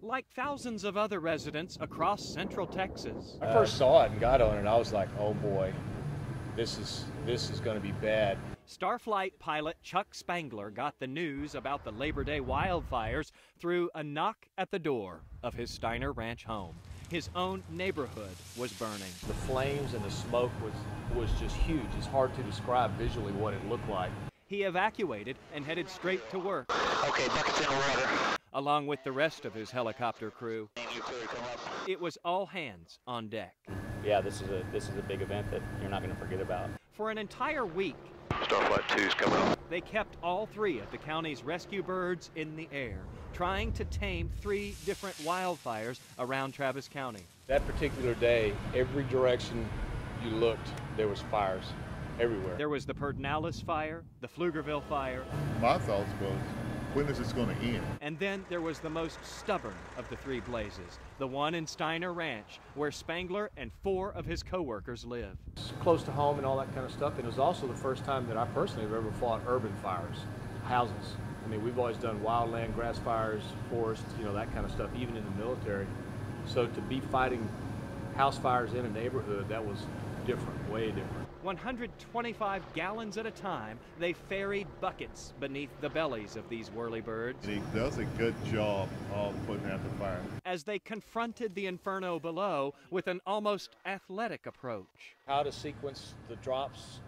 like thousands of other residents across central Texas. I first saw it and got on it, and I was like, oh boy, this is going to be bad. Starflight pilot Chuck Spangler got the news about the Labor Day wildfires through a knock at the door of his Steiner Ranch home. His own neighborhood was burning. The flames and the smoke was just huge. It's hard to describe visually what it looked like. He evacuated and headed straight to work. Okay, buckets in the water. Along with the rest of his helicopter crew. It was all hands on deck. Yeah, this is a big event that you're not going to forget about. For an entire week, Starflight 2's coming up. they kept all three of the county's rescue birds in the air, trying to tame 3 different wildfires around Travis County. That particular day, every direction you looked, there was fires everywhere. There was the Pedernales fire, the Pflugerville fire. My thoughts was, when is this going to end? And then there was the most stubborn of the 3 blazes, the one in Steiner Ranch, where Spangler and 4 of his co-workers live. It's close to home and all that kind of stuff, and it was also the first time that I personally have ever fought urban fires, houses. I mean, we've always done wildland, grass fires, forest, that kind of stuff, even in the military. So to be fighting house fires in a neighborhood, that was different, way different. 125 gallons at a time, they ferried buckets beneath the bellies of these whirlybirds. He does a good job of putting out the fire. As they confronted the inferno below with an almost athletic approach. How to sequence the drops,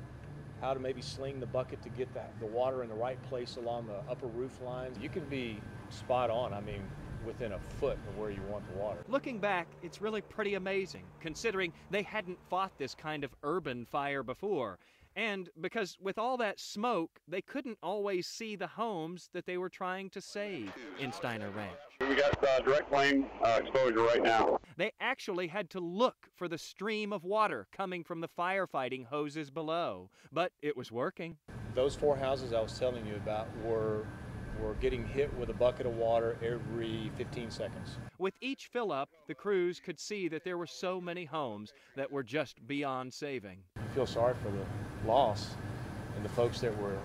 how to maybe sling the bucket to get the water in the right place along the upper roof lines. You can be spot on, within a foot of where you want the water. Looking back, it's really pretty amazing, considering they hadn't fought this kind of urban fire before. And because with all that smoke, they couldn't always see the homes that they were trying to save in Steiner Ranch. We got direct flame exposure right now. They actually had to look for the stream of water coming from the firefighting hoses below, but it was working. Those 4 houses I was telling you about were getting hit with a bucket of water every 15 seconds. With each fill-up, the crews could see that there were so many homes that were just beyond saving. I feel sorry for the loss and the folks that were,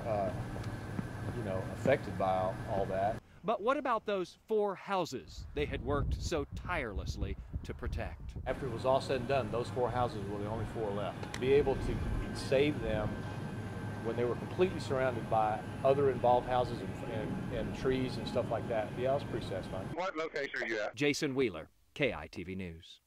affected by all that. But what about those 4 houses they had worked so tirelessly to protect? After it was all said and done, those 4 houses were the only 4 left. To be able to save them when they were completely surrounded by other involved houses and trees and stuff like that, yeah, it was pretty satisfying. What location are you at? Jason Wheeler, KITV News.